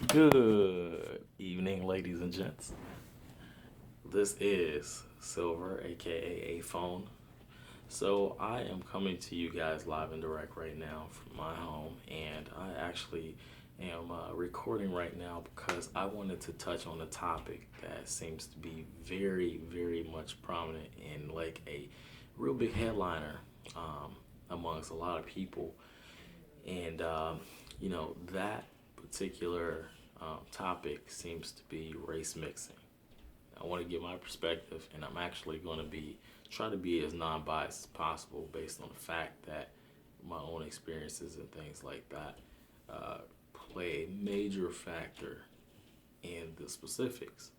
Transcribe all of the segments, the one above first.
Good evening, ladies and gents. This is Silver, aka A Phone. So, I am coming to you guys live and direct right now from my home, and I actually am recording right now because I wanted to touch on a topic that seems to be very, very much prominent in like a real big headliner amongst a lot of people. And, that particular topic seems to be race mixing. I want to give my perspective, and I'm actually going to be try to be as non-biased as possible based on the fact that my own experiences and things like that uh, play a major factor in the specifics.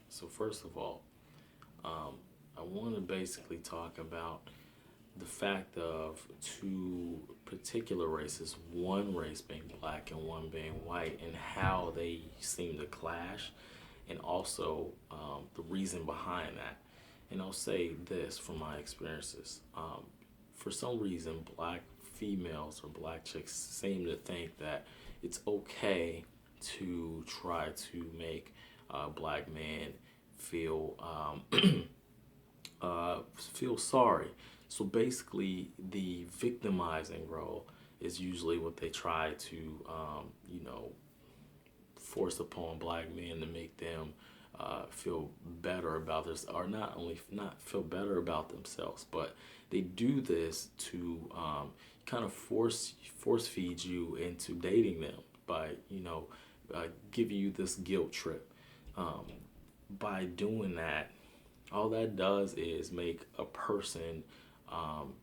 So first of all, um, I want to basically talk about the fact of two particular races, one race being black and one being white, and how they seem to clash, and also the reason behind that. And I'll say this from my experiences. For some reason, black females or black chicks seem to think that it's okay to try to make black men feel feel sorry. So basically, the victimizing role is usually what they try to, force upon black men to make them feel better about this, or not only not feel better about themselves, but they do this to kind of force feed you into dating them by giving you this guilt trip. Um, by doing that, all that does is make a person um,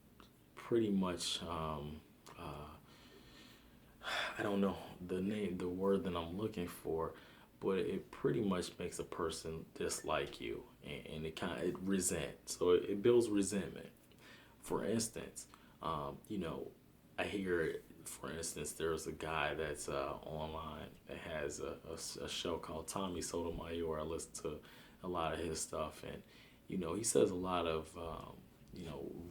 pretty much I don't know the word that I'm looking for, but it pretty much makes a person dislike you, and it kind of it resent. So it builds resentment. For instance, I hear, for instance, there's a guy that's online that has a show called Tommy Sotomayor. I listen to a lot of his stuff, and he says a lot of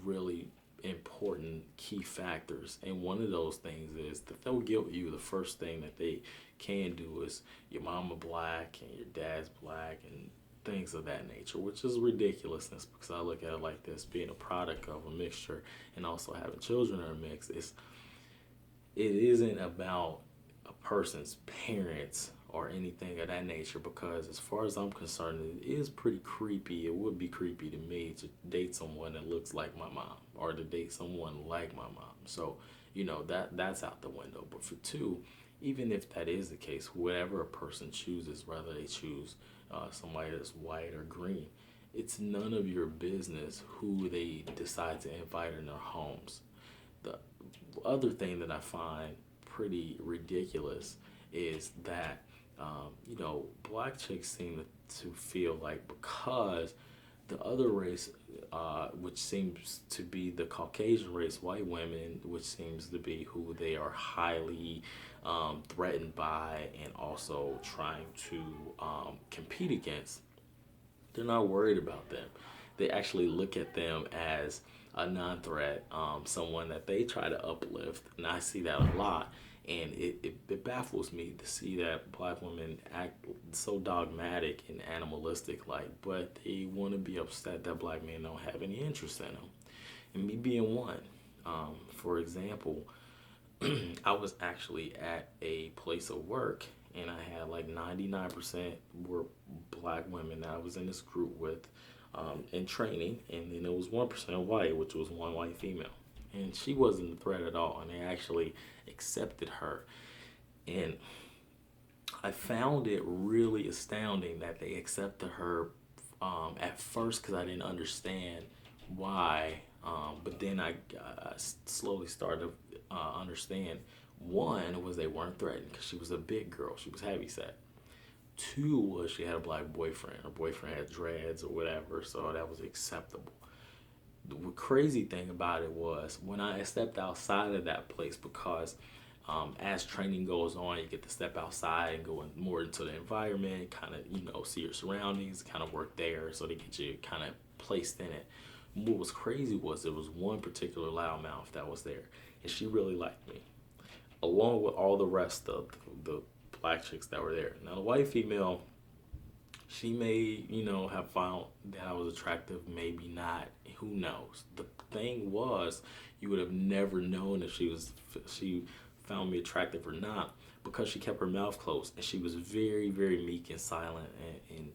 really important key factors. And one of those things is that they'll guilt you. The first thing that they can do is your mama black and your dad's black and things of that nature, which is ridiculousness because I look at it like this: being a product of a mixture and also having children in a mix is it isn't about a person's parents or anything of that nature, because as far as I'm concerned, it is pretty creepy. It would be creepy to me to date someone that looks like my mom or to date someone like my mom. So, that's out the window. But for two, even if that is the case, whatever a person chooses, whether they choose somebody that's white or green, it's none of your business who they decide to invite in their homes. The other thing that I find pretty ridiculous is that black chicks seem to feel like because the other race, which seems to be the Caucasian race, white women, which seems to be who they are highly threatened by and also trying to compete against, they're not worried about them. They actually look at them as a non-threat, someone that they try to uplift, and I see that a lot. And it baffles me to see that black women act so dogmatic and animalistic, like, but they want to be upset that black men don't have any interest in them. And me being one, for example, I was actually at a place of work and I had like 99% were black women that I was in this group with in training, and then there was 1% white, which was one white female. And she wasn't a threat at all, and they actually accepted her. And I found it really astounding that they accepted her at first because I didn't understand why. But then I slowly started to understand. One was they weren't threatened because she was a big girl. She was heavy set. Two was she had a black boyfriend. Her boyfriend had dreads or whatever, so that was acceptable. The crazy thing about it was when I stepped outside of that place, because as training goes on, you get to step outside and go more into the environment, kind of, see your surroundings, kind of work there, so they get you kind of placed in it. What was crazy was there was one particular loudmouth that was there, and she really liked me, along with all the rest of the black chicks that were there. Now the white female, she may, have found that I was attractive, maybe not. Who knows? The thing was, you would have never known if she found me attractive or not, because she kept her mouth closed and she was very, very meek and silent, and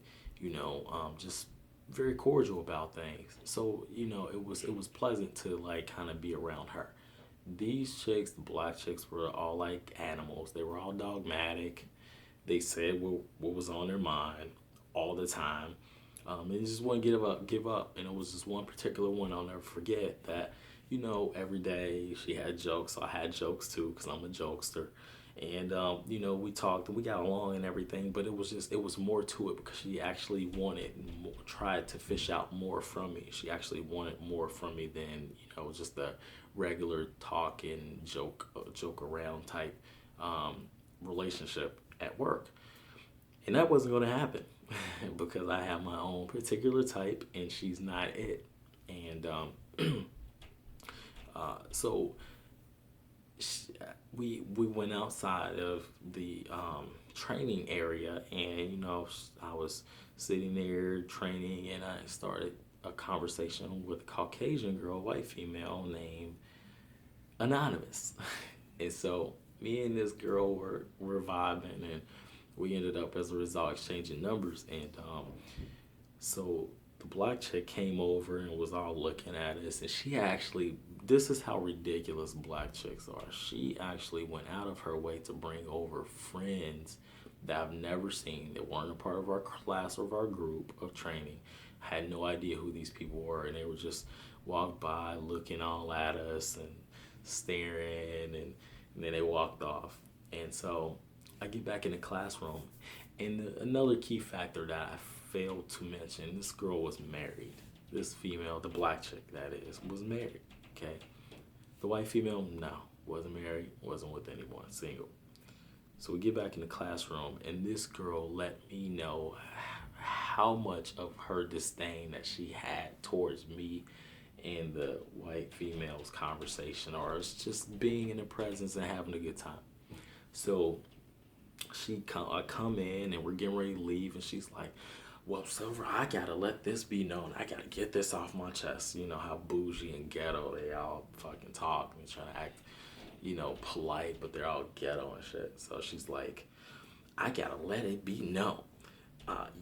just very cordial about things. So it was pleasant to like kind of be around her. These chicks, the black chicks, were all like animals. They were all dogmatic. They said what was on their mind all the time. And they just wouldn't give up. And it was just one particular one I'll never forget that, every day she had jokes. So I had jokes too, because I'm a jokester. And, we talked and we got along and everything, but it was more to it, because she actually tried to fish out more from me. She actually wanted more from me than, just the regular talk and joke around type relationship at work. And that wasn't going to happen because I have my own particular type and she's not it. And so we went outside of the training area, and I was sitting there training, and I started a conversation with a Caucasian girl, white female named Anonymous. And so me and this girl were vibing, and we ended up as a result exchanging numbers. And so the black chick came over and was all looking at us, and this is how ridiculous black chicks are. She actually went out of her way to bring over friends that I've never seen, that weren't a part of our class or of our group of training. Had no idea who these people were, and they were just walked by looking all at us and staring, and then they walked off. And so I get back in the classroom, and another key factor that I failed to mention, this girl was married. This female, the black chick that is, was married. Okay. The white female, no, wasn't married, wasn't with anyone, single. So we get back in the classroom, and this girl let me know how much of her disdain that she had towards me and the white female's conversation, or it's just being in the presence and having a good time. So I come in, and we're getting ready to leave, and she's like, well, Silver, I gotta let this be known. I gotta get this off my chest. You know how bougie and ghetto they all fucking talk and trying to act, polite, but they're all ghetto and shit. So she's like, I gotta let it be known.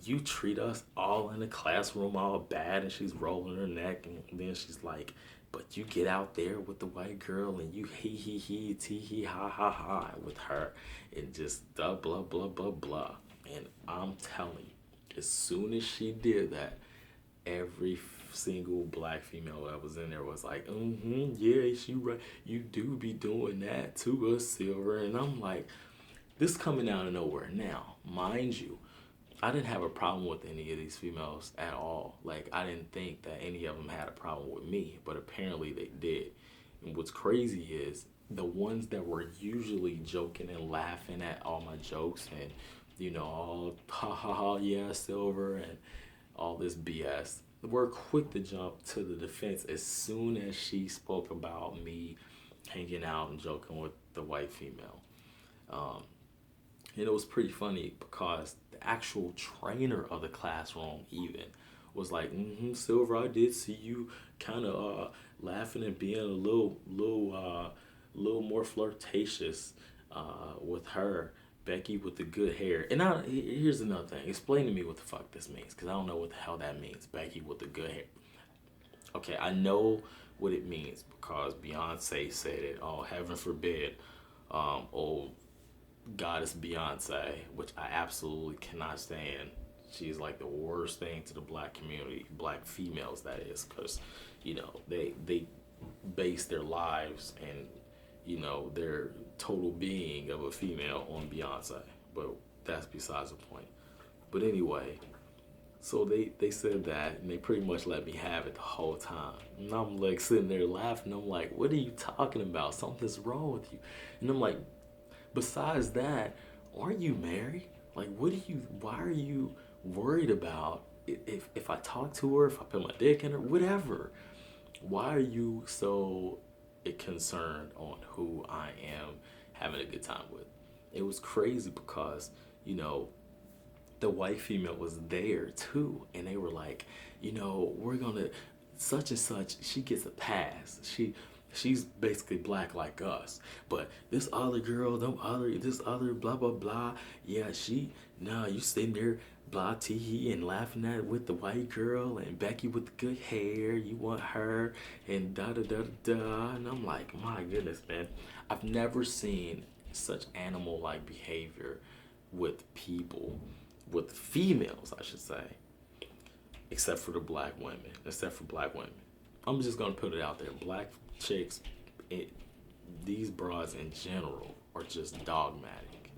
You treat us all in the classroom all bad, and she's rolling her neck, and then she's like, but you get out there with the white girl and you he, tee he, ha ha ha with her, and just blah blah blah blah blah. And I'm telling you, as soon as she did that, every single black female that was in there was like, yeah, she right. You do be doing that to us, Silver. And I'm like, this coming out of nowhere. Now, mind you, I didn't have a problem with any of these females at all. Like, I didn't think that any of them had a problem with me, but apparently they did. And what's crazy is the ones that were usually joking and laughing at all my jokes and all ha ha ha, yeah, Silver, and all this BS, were quick to jump to the defense as soon as she spoke about me hanging out and joking with the white female. And it was pretty funny because the actual trainer of the classroom even was like, Silver, I did see you kind of laughing and being a little more flirtatious with her, Becky with the good hair. And here's another thing. Explain to me what the fuck this means, because I don't know what the hell that means. Becky with the good hair. Okay, I know what it means because Beyonce said it. Oh, heaven forbid. Oh, goddess Beyonce, which I absolutely cannot stand. She's like the worst thing to the black community, black females, that is, because, they base their lives and their total being of a female on Beyonce, but that's besides the point. But anyway, so they said that, and they pretty much let me have it the whole time. And I'm like sitting there laughing. I'm like, what are you talking about? Something's wrong with you. And I'm like, besides that, aren't you married? Like, why are you worried about if I talk to her, if I put my dick in her, whatever? Why are you so concerned on who I am having a good time with? It was crazy because, you know, the white female was there too, and they were like, we're gonna such and such. She gets a pass. She's basically black like us, but this other girl, this other blah blah blah. Yeah, nah, you sitting there blah tee and laughing at it with the white girl and Becky with the good hair. You want her and da da da da da. And I'm like, my goodness, man, I've never seen such animal like behavior with people, with females, I should say, except for the black women, except for black women. I'm just gonna put it out there. Black chicks, it, these broads in general are just dogmatic,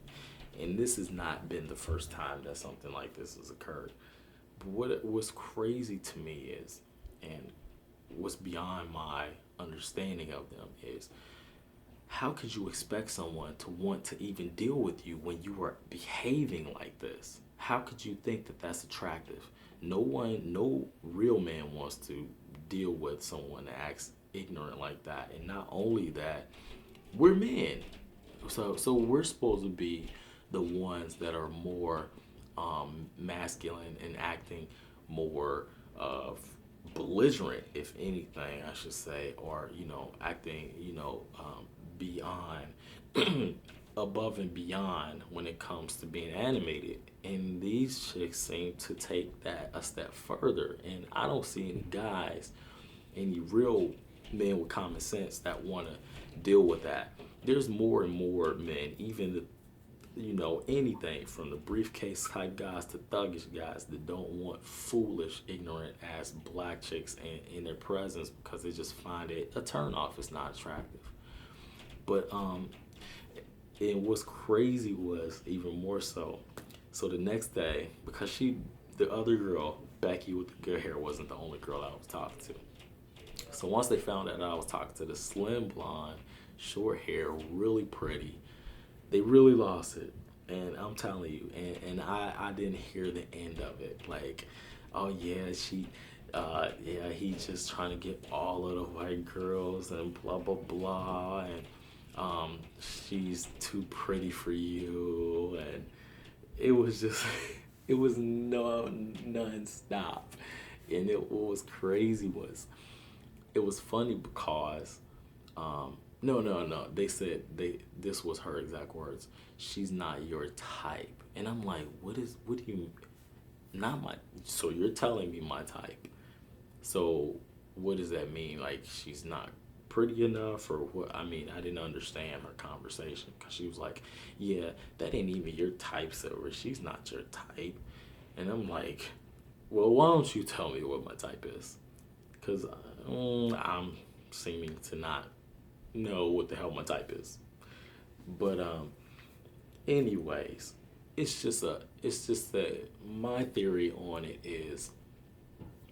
and this has not been the first time that something like this has occurred. But what was crazy to me is, and what's beyond my understanding of them is, how could you expect someone to want to even deal with you when you are behaving like this? How could you think that that's attractive? No real man wants to deal with someone that acts ignorant like that. And not only that, we're men. So we're supposed to be the ones that are more masculine and acting more belligerent, if anything, I should say, or acting, beyond, above and beyond when it comes to being animated. And these chicks seem to take that a step further. And I don't see any guys, any real men with common sense that want to deal with that. There's more and more men, even anything from the briefcase type guys to thuggish guys that don't want foolish, ignorant ass black chicks in their presence because they just find it a turn off. It's not attractive. But and what's crazy was even more so. So the next day, because the other girl, Becky with the good hair, wasn't the only girl I was talking to. So once they found out I was talking to the slim blonde, short hair, really pretty, they really lost it. And I'm telling you, and I didn't hear the end of it. Like, oh yeah, yeah, he's just trying to get all of the white girls and blah blah blah, and she's too pretty for you, and it was just, it was no non-stop. And what was crazy was, it was funny because no, they said this was her exact words. She's not your type. And I'm like, what do you, not my, so you're telling me my type. So what does that mean? Like, she's not pretty enough, or what? I mean, I didn't understand her conversation because she was like, yeah, that ain't even your type, Silver. She's not your type. And I'm like, well, why don't you tell me what my type is? Because I'm seeming to not know what the hell my type is. But anyways, it's just that my theory on it is,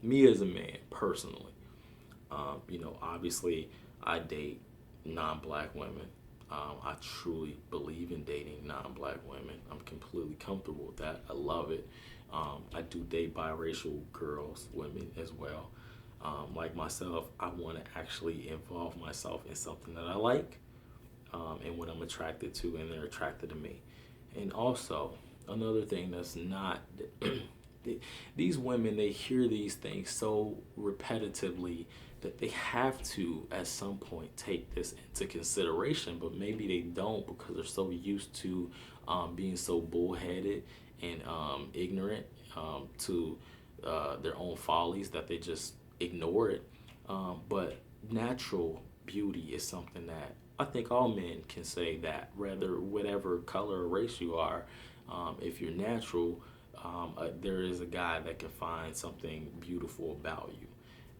me as a man personally, obviously I date non-black women. I truly believe in dating non-black women. I'm completely comfortable with that. I love it. I do date biracial girls, women as well. Like myself, I want to actually involve myself in something that I like, and what I'm attracted to, and they're attracted to me. And also, another thing that's not, these women, they hear these things so repetitively that they have to, at some point, take this into consideration, but maybe they don't because they're so used to being so bullheaded and ignorant to their own follies that they just ignore it. But natural beauty is something that I think all men can say, that rather whatever color or race you are, if you're natural, there is a guy that can find something beautiful about you.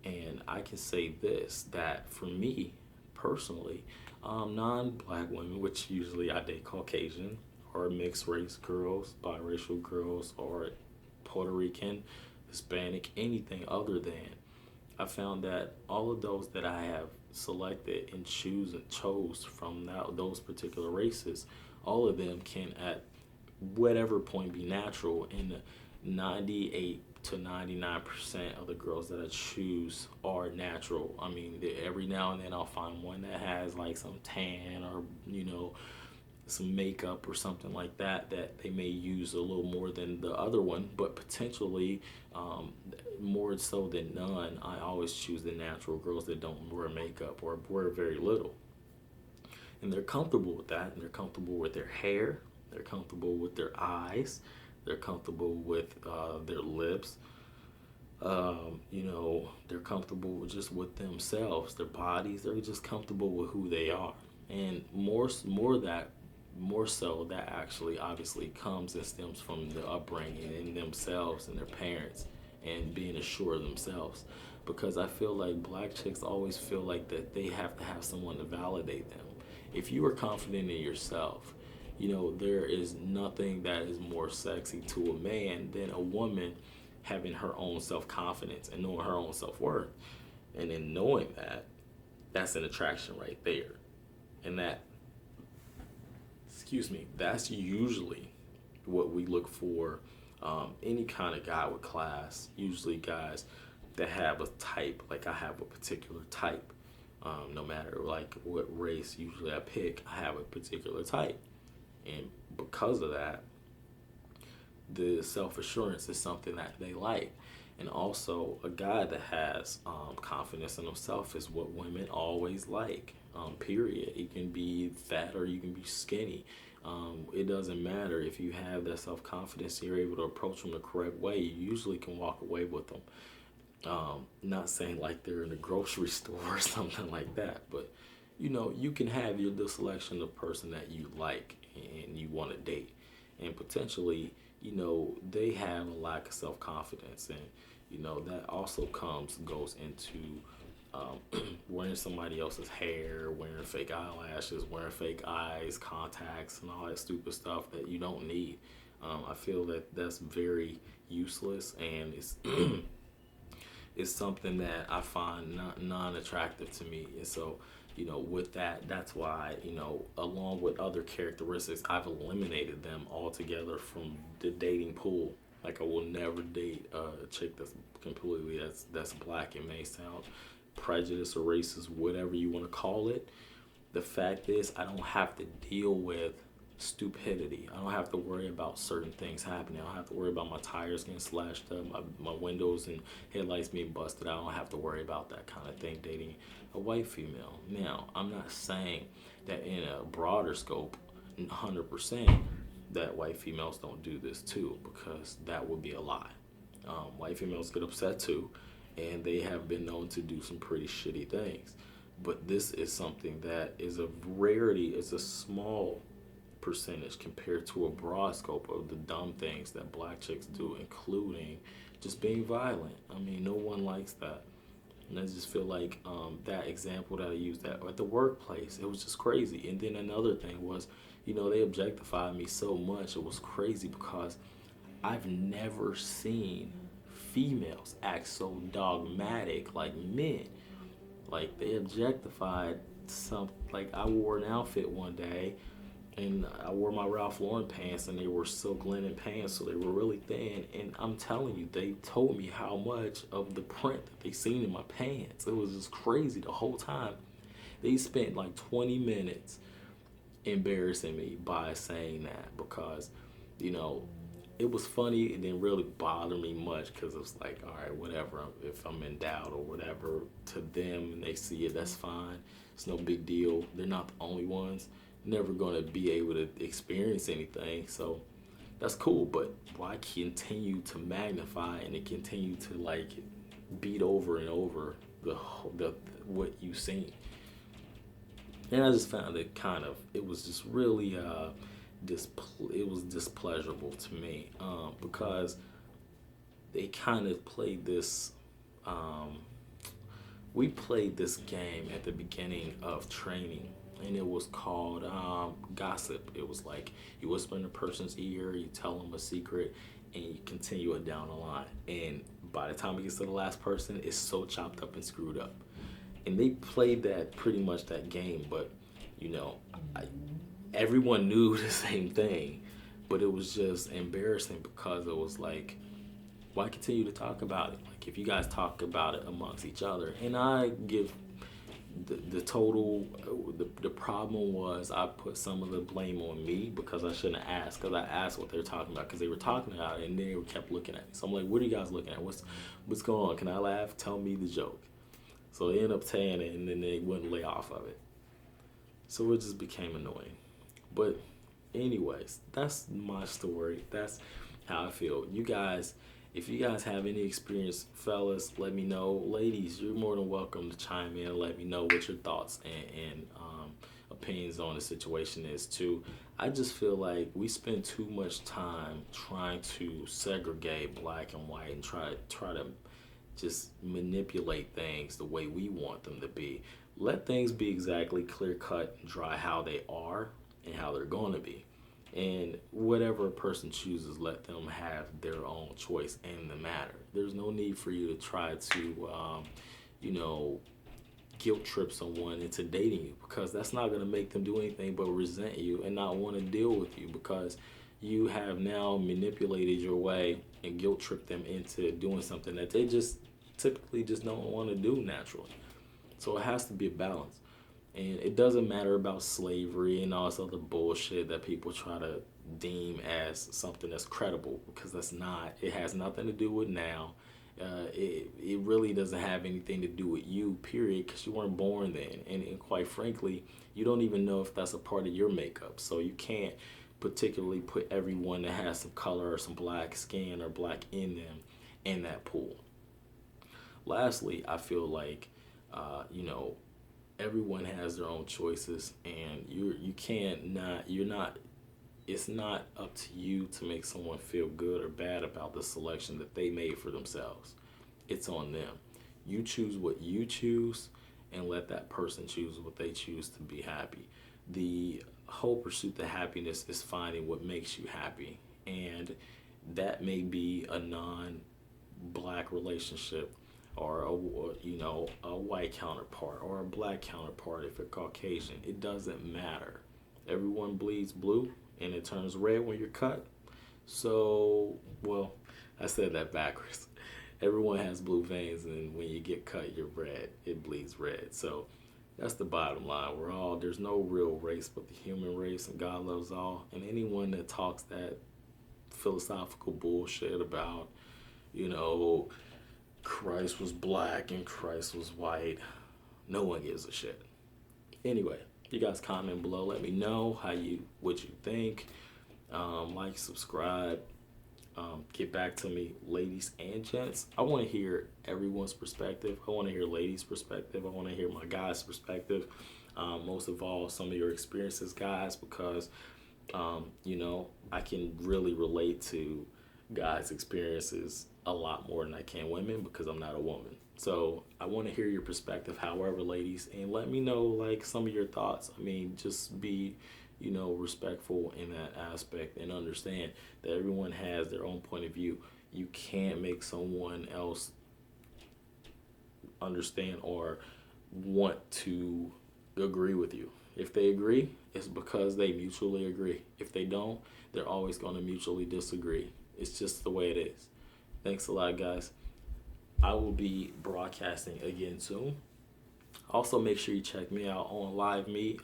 And I can say this, that for me personally, non-black women, which usually I date Caucasian or mixed race girls, biracial girls, or Puerto Rican, Hispanic, anything other than, I found that all of those that I have selected and chose from those particular races, all of them can at whatever point be natural. And 98 to 99% of the girls that I choose are natural. I mean, every now and then I'll find one that has like some tan or some makeup or something like that that they may use a little more than the other one, but potentially um, more so than none, I always choose the natural girls that don't wear makeup or wear very little. And they're comfortable with that, and they're comfortable with their hair, they're comfortable with their eyes, they're comfortable with their lips. They're comfortable just with themselves, their bodies. They're just comfortable with who they are, and more so that actually obviously comes and stems from the upbringing in themselves and their parents, and being assured of themselves. Because I feel like black chicks always feel like that they have to have someone to validate them. If you are confident in yourself, there is nothing that is more sexy to a man than a woman having her own self confidence and knowing her own self worth. And in knowing that, that's an attraction right there. And that's usually what we look for. Any kind of guy with class, usually guys that have a type, like I have a particular type. No matter like what race usually I pick, I have a particular type. And because of that, the self assurance is something that they like. And also, a guy that has confidence in himself is what women always like. Period. You can be fat or you can be skinny. It doesn't matter if you have that self confidence. You're able to approach them the correct way. You usually can walk away with them. Not saying like they're in a grocery store or something like that, but you can have the selection of person that you like and you want to date, and potentially, they have a lack of self confidence, and that also goes into wearing somebody else's hair, wearing fake eyelashes, wearing fake eyes, contacts, and all that stupid stuff that you don't need. I feel that that's very useless, and it's is something that I find non-attractive to me. And so, with that, that's why, along with other characteristics, I've eliminated them altogether from the dating pool. Like I will never date a chick that's black. It may sound prejudice or racist, whatever you want to call it. The fact is, I don't have to deal with stupidity. I don't have to worry about certain things happening. I don't have to worry about my tires getting slashed up, my windows and headlights being busted. I don't have to worry about that kind of thing dating a white female. Now, I'm not saying that in a broader scope, 100%, that white females don't do this too, because that would be a lie. White females get upset too, and they have been known to do some pretty shitty things. But this is something that is a rarity, it's a small percentage compared to a broad scope of the dumb things that black chicks do, including just being violent. I mean, no one likes that. And I just feel like that example that I used at the workplace, it was just crazy. And then another thing was, they objectified me so much. It was crazy because I've never seen females act so dogmatic like men. Like they objectified some. Like I wore an outfit one day, and I wore my Ralph Lauren pants, and they were silk linen pants, so they were really thin. And I'm telling you, they told me how much of the print that they seen in my pants. It was just crazy the whole time. They spent like 20 minutes embarrassing me by saying that, because, it was funny. It didn't really bother me much because it was like, all right, whatever. If I'm in doubt or whatever, to them and they see it, that's fine. It's no big deal. They're not the only ones. Never going to be able to experience anything, so that's cool. But why continue to magnify and to continue to like beat over and over the what you seen? And I just found it was just really it was displeasurable to me, because they kind of played this. We played this game at the beginning of training, and it was called gossip. It was like you whisper in a person's ear, you tell them a secret, and you continue it down the line. And by the time it gets to the last person, it's so chopped up and screwed up. And they played that pretty much that game, but I, everyone knew the same thing, but it was just embarrassing because it was like, why continue to talk about it? Like if you guys talk about it amongst each other, and I give the total the problem was I put some of the blame on me because I shouldn't have asked, because I asked what they were talking about because they were talking about it and they kept looking at me. So I'm like, what are you guys looking at? What's going on? Can I laugh? Tell me the joke. So they ended up saying it and then they wouldn't lay off of it. So it just became annoying. But anyways, that's my story. That's how I feel. You guys, if you guys have any experience, fellas, let me know. Ladies, you're more than welcome to chime in and let me know what your thoughts and opinions on the situation is too. I just feel like we spend too much time trying to segregate black and white and try to just manipulate things the way we want them to be. Let things be exactly clear cut and dry how they are and how they're going to be. And whatever a person chooses, let them have their own choice in the matter. There's no need for you to try to, you know, guilt trip someone into dating you, because that's not going to make them do anything but resent you and not want to deal with you, because you have now manipulated your way and guilt tripped them into doing something that they just typically just don't want to do naturally. So it has to be a balance. And it doesn't matter about slavery and all this other bullshit that people try to deem as something that's credible, because that's not. It has nothing to do with now. It really doesn't have anything to do with you, period, because you weren't born then. And quite frankly, you don't even know if that's a part of your makeup. So you can't particularly put everyone that has some color or some black skin or black in them in that pool. Lastly, I feel like, you know, everyone has their own choices, and you can't not you're not it's not up to you to make someone feel good or bad about the selection that they made for themselves. It's on them. You choose what you choose and let that person choose what they choose to be happy. The whole pursuit to happiness is finding what makes you happy, and that may be a non-black relationship, or you know, a white counterpart or a black counterpart if you're Caucasian. It doesn't matter. Everyone bleeds blue and it turns red when you're cut. So, well, I said that backwards. Everyone has blue veins, and when you get cut, you're red. It bleeds red. So that's the bottom line. There's no real race but the human race, and God loves all. And anyone that talks that philosophical bullshit about, you know, Christ was black and Christ was white, no one gives a shit. Anyway, you guys comment below. Let me know what you think. Like, subscribe. Get back to me, ladies and gents. I want to hear everyone's perspective. I want to hear ladies' perspective. I want to hear my guys' perspective. Most of all, some of your experiences, guys, because you know, I can really relate to guys' experiences a lot more than I can women, because I'm not a woman. So I want to hear your perspective, however, ladies, and let me know like some of your thoughts. I mean, just be, you know, respectful in that aspect and understand that everyone has their own point of view. You can't make someone else understand or want to agree with you. If they agree, it's because they mutually agree. If they don't, they're always going to mutually disagree. It's just the way it is. Thanks a lot, guys. I will be broadcasting again soon. Also, make sure you check me out on Live Me.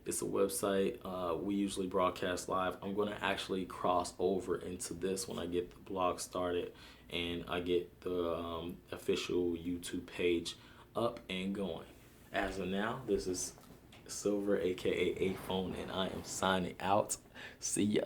It's a website. We usually broadcast live. I'm going to actually cross over into this when I get the blog started and I get the official YouTube page up and going. As of now, this is Silver, aka A Phone, and I am signing out. See ya.